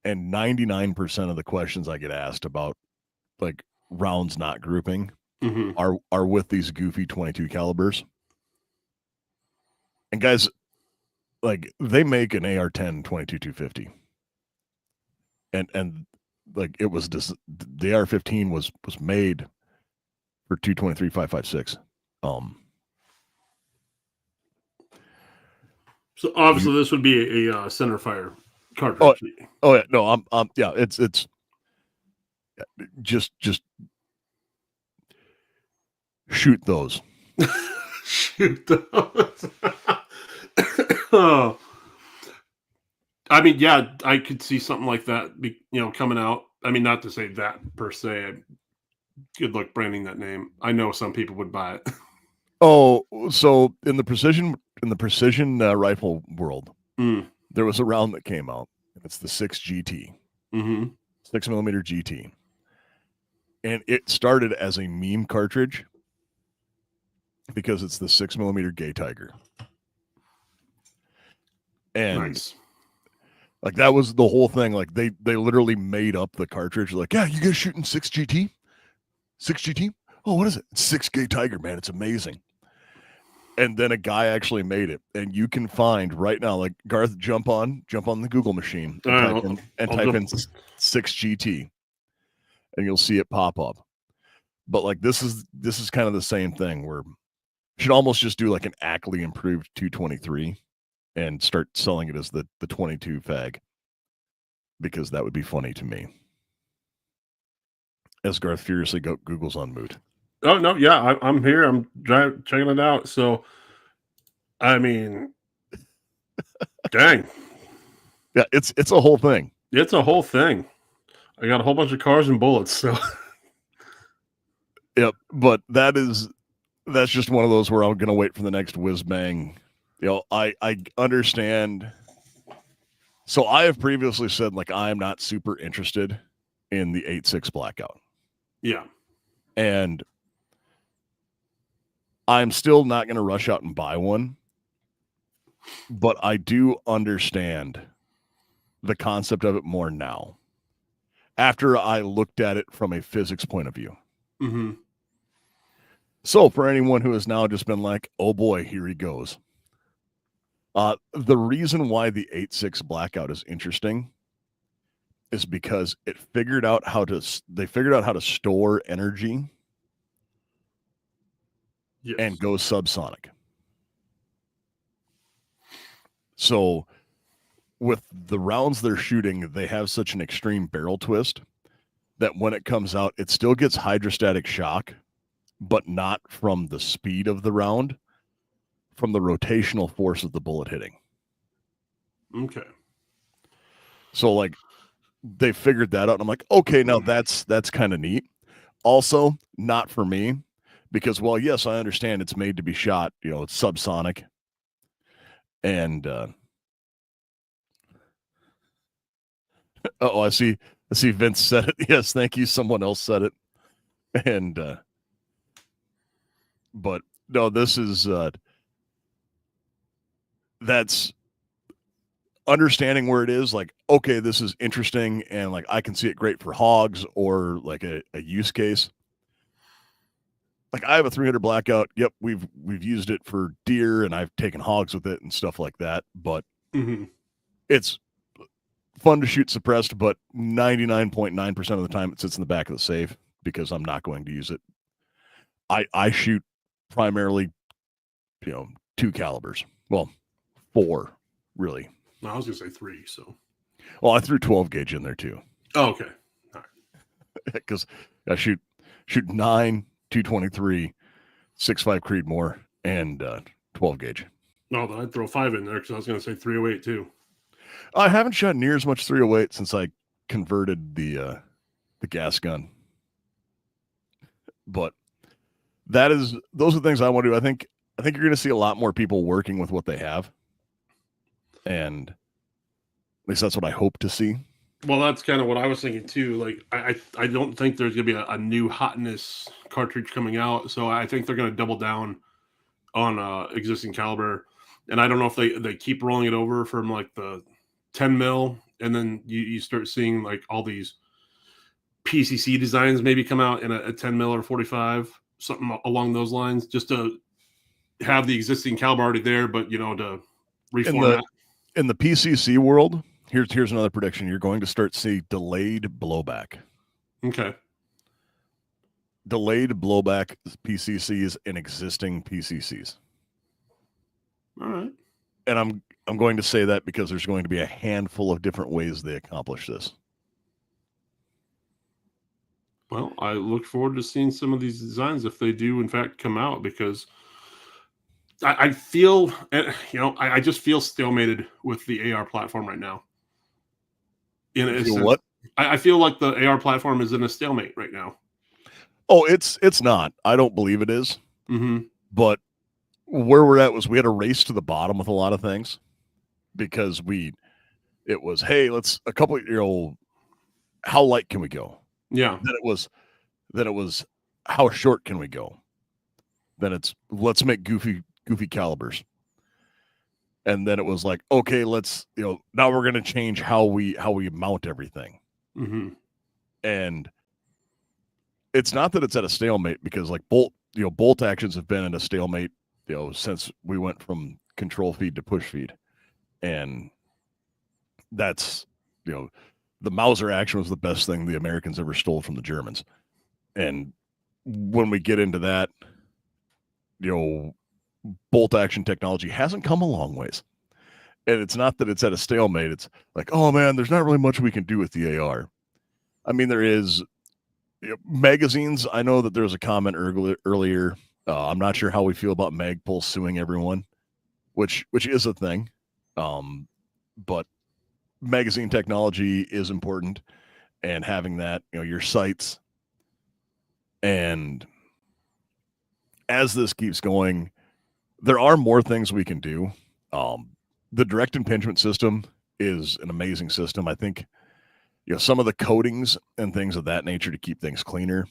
And 99% of the questions I get asked about, like, rounds not grouping, mm-hmm. are with these goofy 22 calibers. And guys, like, they make an AR-10 22-250, and like, it was just, the AR-15 was made for 223-556. So obviously this would be a center fire cartridge. Oh yeah, no, yeah, it's just shoot those. shoot those. Oh, I mean, yeah, I could see something like that, coming out. I mean, not to say that per se. Good luck branding that name. I know some people would buy it. Oh, so in the precision rifle world, Mm. there was a round that came out. It's the 6GT, Mm-hmm. 6mm GT, and it started as a meme cartridge because it's the 6mm Gay Tiger, and Nice. like that was the whole thing. Like they literally made up the cartridge. Like, yeah, you guys shooting 6GT, 6GT. Oh, what is it? It's 6 Gay Tiger, man. It's amazing. And then a guy actually made it, and you can find right now, like Garth, jump on the Google machine and type in 6GT, and you'll see it pop up. But like this is kind of the same thing where you should almost just do like an Ackley improved 223 and start selling it as the 22 fag, because that would be funny to me. As Garth furiously Google's on moot. Oh no, yeah, I'm here. I'm checking it out. So, I mean, dang, Yeah, it's a whole thing. it's a whole thing. I got a whole bunch of cars and bullets. So, Yep, but that's just one of those where I'm gonna wait for the next whiz bang. I understand. So I have previously said like I am not super interested in the 8.6 blackout, yeah, and I'm still not going to rush out and buy one, but I do understand the concept of it more now after I looked at it from a physics point of view. mm-hmm. So for anyone who has now just been like, oh boy, here he goes. The reason why the 8.6 blackout is interesting is because they figured out how to store energy Yes. and go subsonic. So with the rounds they're shooting, they have such an extreme barrel twist that when it comes out, it still gets hydrostatic shock, but not from the speed of the round, from the rotational force of the bullet hitting. Okay. So like they figured that out, and I'm like, okay, now that's kind of neat. Also, not for me, because well, yes, I understand it's made to be shot, it's subsonic. And I see Vince said it. Yes, thank you. Someone else said it. And but no, this is that's understanding where it is, like, okay, this is interesting, and like I can see it great for hogs or like a use case. Like I have a 300 blackout. Yep, we've used it for deer, and I've taken hogs with it and stuff like that. But Mm-hmm. it's fun to shoot suppressed, but 99.9% of the time it sits in the back of the safe because I'm not going to use it. I shoot primarily, 2 calibers. Well, 4 really. No, I was gonna say 3. So, Well, I threw 12 gauge in there too. oh, okay, all right. Because I shoot 9, 223, 6.5 Creedmoor, and 12 gauge. No, then I'd throw 5 in there because I was gonna say 308 too. I haven't shot near as much 308 since I converted the gas gun. But those are things I want to do. I think you're going to see a lot more people working with what they have, and at least that's what I hope to see. Well, that's kind of what I was thinking too. Like, I don't think there's gonna be a new hotness cartridge coming out, so I think they're gonna double down on existing caliber. And I don't know if they keep rolling it over from like the 10 mil, and then you start seeing like all these PCC designs maybe come out in a 10 mil or 45, something along those lines, just to have the existing caliber already there, but to reformat. In the PCC world, here's another prediction. You're going to start to see delayed blowback. Okay. Delayed blowback PCCs in existing PCCs. All right. And I'm going to say that because there's going to be a handful of different ways they accomplish this. Well, I look forward to seeing some of these designs if they do in fact come out, because I feel, I just feel stalemated with the AR platform right now. In You a feel sense, what? I feel like the AR platform is in a stalemate right now. Oh, it's not. I don't believe it is. Mm-hmm. But where we're at was we had a race to the bottom with a lot of things because it was, hey, let's a couple of how light can we go? Yeah. Then it was how short can we go? Then it's let's make goofy calibers. And then it was like, okay, let's now we're going to change how we mount everything. Mm-hmm. And it's not that it's at a stalemate because like bolt actions have been at a stalemate since we went from control feed to push feed. And that's the Mauser action was the best thing the Americans ever stole from the Germans. And when we get into that, bolt action technology hasn't come a long ways. And it's not that it's at a stalemate. It's like, oh man, there's not really much we can do with the AR. I mean, there is magazines. I know that there was a comment earlier. I'm not sure how we feel about Magpul suing everyone, which is a thing. But magazine technology is important, and having that, your sights. And as this keeps going, there are more things we can do. The direct impingement system is an amazing system. I think some of the coatings and things of that nature to keep things cleaner.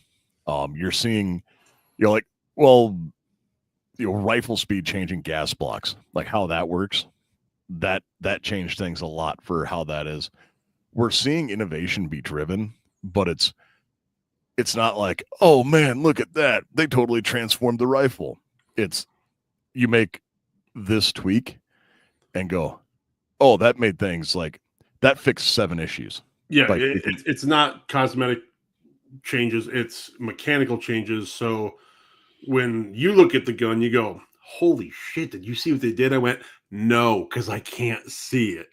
You're seeing, like, well, rifle speed changing gas blocks, like how that works. That changed things a lot for how that is. We're seeing innovation be driven, but it's not like, oh man, look at that. They totally transformed the rifle. It's you make this tweak and go, oh, that made things like that fixed 7 issues. Yeah, Like it's not cosmetic changes; it's mechanical changes. So when you look at the gun, you go, "Holy shit! Did you see what they did?" I went, "No, because I can't see it."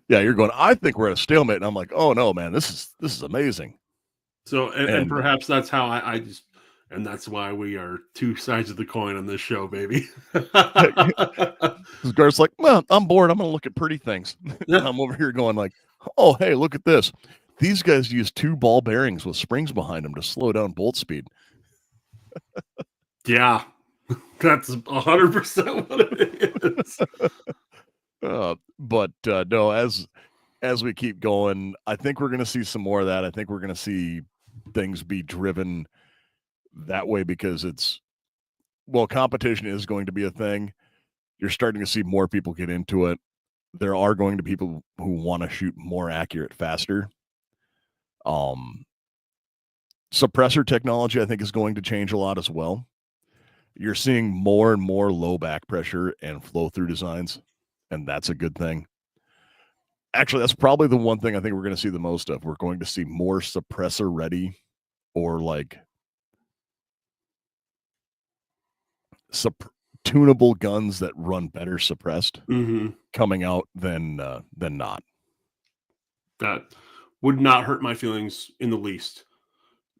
yeah, you're going, I think we're at a stalemate, and I'm like, oh no, man, this is amazing. So, and perhaps that's how I just, and that's why we are two sides of the coin on this show, baby. Garth's like, well, I'm bored. I'm going to look at pretty things. Yeah. And I'm over here going like, oh, hey, look at this. These guys use 2 ball bearings with springs behind them to slow down bolt speed. Yeah, that's 100% what it is. But no, as we keep going, I think we're going to see some more of that. I think we're going to see things be driven that way because competition is going to be a thing. You're starting to see more people get into it. There are going to be people who want to shoot more accurate faster. Suppressor technology, I think, is going to change a lot as well. You're seeing more and more low back pressure and flow through designs, and that's a good thing. Actually, that's probably the one thing I think we're going to see the most of. We're going to see more suppressor ready or like tunable guns that run better suppressed coming out than not. That would not hurt my feelings in the least.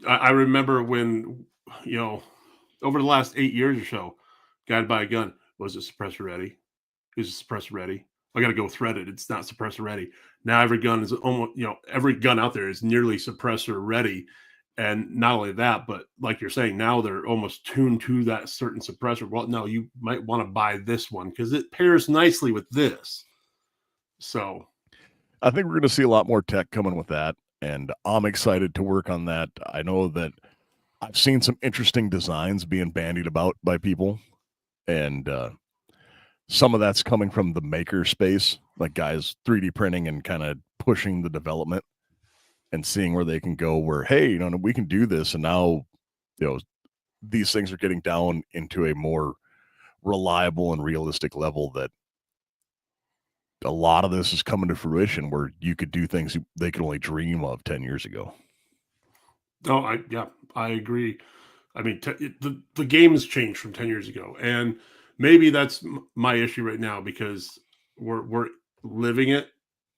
I remember when, over the last 8 years or so, guy to buy a gun. Was it suppressor ready? Is it suppressor ready? I got to go threaded. It's not suppressor ready. Now every gun is almost, every gun out there is nearly suppressor ready. And not only that, but like you're saying, now they're almost tuned to that certain suppressor. Well, no, you might want to buy this one because it pairs nicely with this. So I think we're going to see a lot more tech coming with that. And I'm excited to work on that. I know that I've seen some interesting designs being bandied about by people. And some of that's coming from the maker space, like guys 3D printing and kind of pushing the development and seeing where they can go where, hey, we can do this. And now, these things are getting down into a more reliable and realistic level that a lot of this is coming to fruition where you could do things they could only dream of 10 years ago. Oh, I agree. I mean, the game has changed from 10 years ago, and maybe that's my issue right now because we're living it,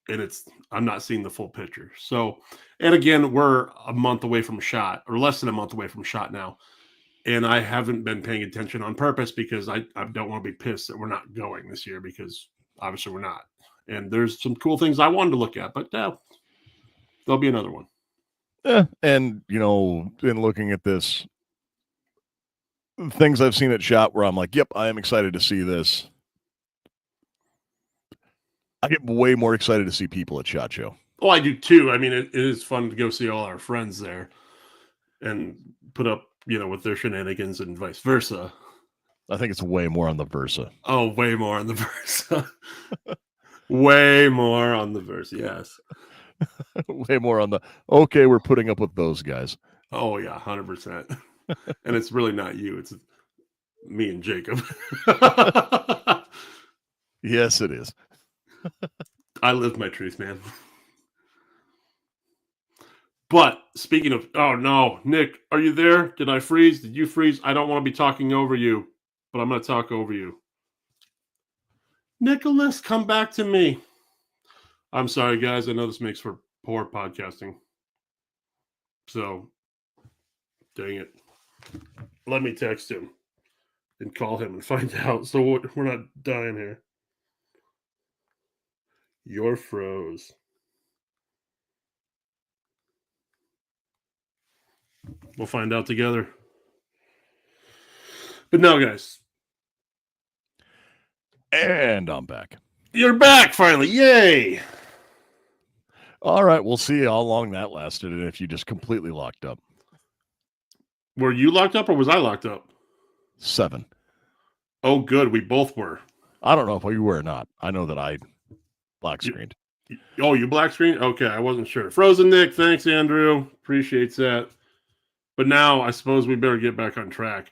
and I'm not seeing the full picture. So, and again, we're a month away from shot, or less than a month away from shot now, And I haven't been paying attention on purpose because I don't want to be pissed that we're not going this year, because obviously we're not. And there's some cool things I wanted to look at, but there'll be another one. And, in looking at this, things I've seen at SHOT where I'm like, yep, I am excited to see this. I get way more excited to see people at SHOT Show. Oh, I do too. I mean, it is fun to go see all our friends there and put up, with their shenanigans and vice versa. I think it's way more on the Versa. Oh, way more on the Versa. Way more on the Versa, yes. Way more on the, okay, we're putting up with those guys. Oh, yeah, 100%. And it's really not you. It's me and Jacob. Yes, it is. I live my truth, man. But speaking of, oh no, Nick, are you there? Did I freeze? Did you freeze? I don't want to be talking over you, but I'm going to talk over you. Nicholas, come back to me. I'm sorry, guys. I know this makes for poor podcasting. So, dang it. Let me text him and call him and find out so we're not dying here. You're froze. We'll find out together. But no, guys. And I'm back. You're back finally. Yay. All right. We'll see how long that lasted and if you just completely locked up. Were you locked up or was I locked up? 7. Oh, good. We both were. I don't know if you were or not. I know that I black screened. Oh, you black screen? Okay, I wasn't sure. Frozen Nick, thanks, Andrew. Appreciates that. But now I suppose we better get back on track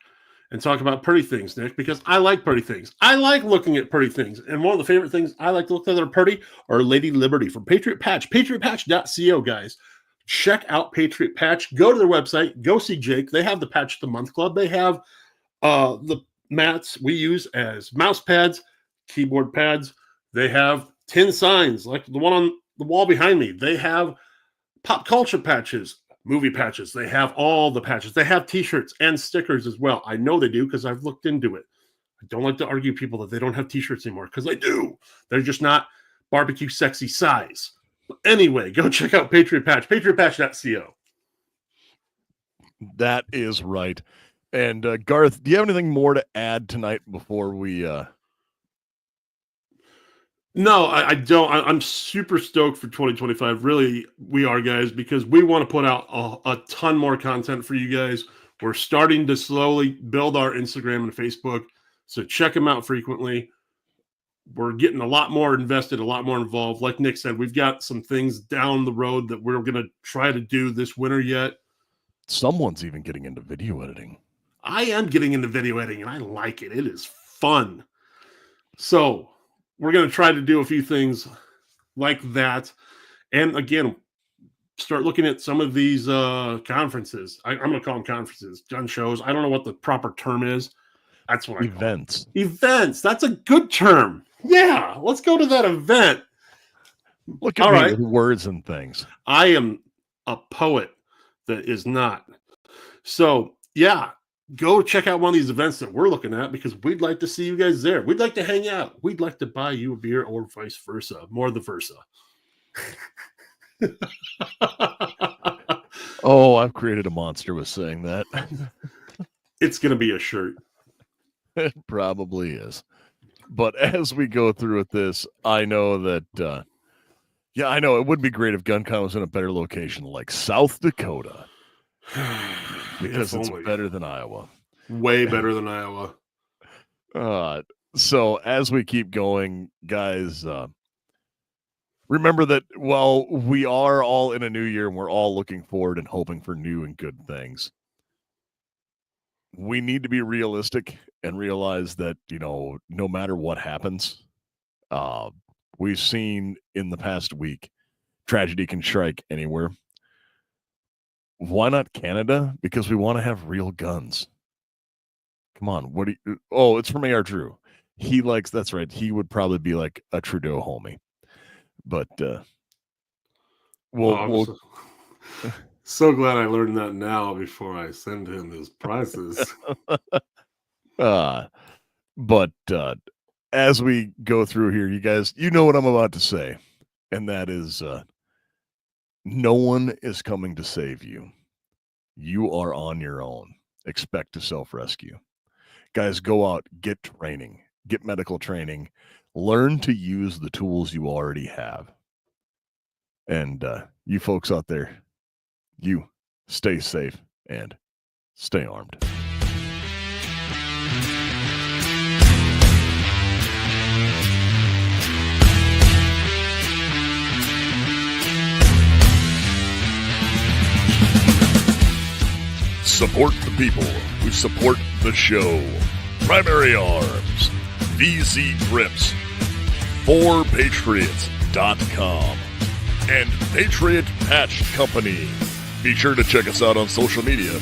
and talk about pretty things, Nick, because I like pretty things. I like looking at pretty things. And one of the favorite things I like to look at that are pretty are Lady Liberty from Patriot Patch. PatriotPatch.co, guys. Check out Patriot Patch. Go to their website. Go see Jake. They have the Patch of the Month Club. They have the mats we use as mouse pads, keyboard pads. They have tin signs like the one on the wall behind me. They have pop culture patches, movie patches. They have all the patches. They have t-shirts and stickers as well. I know they do because I've looked into it. I don't like to argue people that they don't have t-shirts anymore because they do. They're just not barbecue sexy size. But anyway, go check out Patriot Patch, patriotpatch.co. That is right. And Garth, do you have anything more to add tonight before we... No, I don't. I'm super stoked for 2025. Really, we are, guys, because we want to put out a ton more content for you guys. We're starting to slowly build our Instagram and Facebook, so check them out frequently. We're getting a lot more invested, a lot more involved. Like Nick said, we've got some things down the road that we're going to try to do this winter yet. Someone's even getting into video editing. I am getting into video editing, and I like it. It is fun. So we're going to try to do a few things like that. And again, start looking at some of these conferences. I'm going to call them conferences, gun shows. I don't know what the proper term is. That's what events. Events. That's a good term. Yeah, let's go to that event. Look at me with words and things. I am a poet that is not. So, yeah, go check out one of these events that we're looking at because we'd like to see you guys there. We'd like to hang out. We'd like to buy you a beer or vice versa. More the versa. Oh, I've created a monster with saying that. It's going to be a shirt. It probably is. But as we go through with this, I know that, I know it would be great if GunCon was in a better location like South Dakota. Because it's better than Iowa. Way better than Iowa. So as we keep going, guys, remember that while we are all in a new year and we're all looking forward and hoping for new and good things, we need to be realistic and realize that, no matter what happens, we've seen in the past week, tragedy can strike anywhere. Why not Canada? Because we want to have real guns. Come on. It's from AR Drew. He likes, that's right. He would probably be like a Trudeau homie. But we'll So glad I learned that now before I send him his prizes. Uh, but as we go through here, you guys, you know what I'm about to say, and that is no one is coming to save you. You are on your own. Expect to self-rescue. Guys, go out, get training, get medical training, learn to use the tools you already have. And you folks out there, you stay safe and stay armed. Support the people who support the show. Primary Arms, VZ Grips, 4Patriots.com, and Patriot Patch Company. Be sure to check us out on social media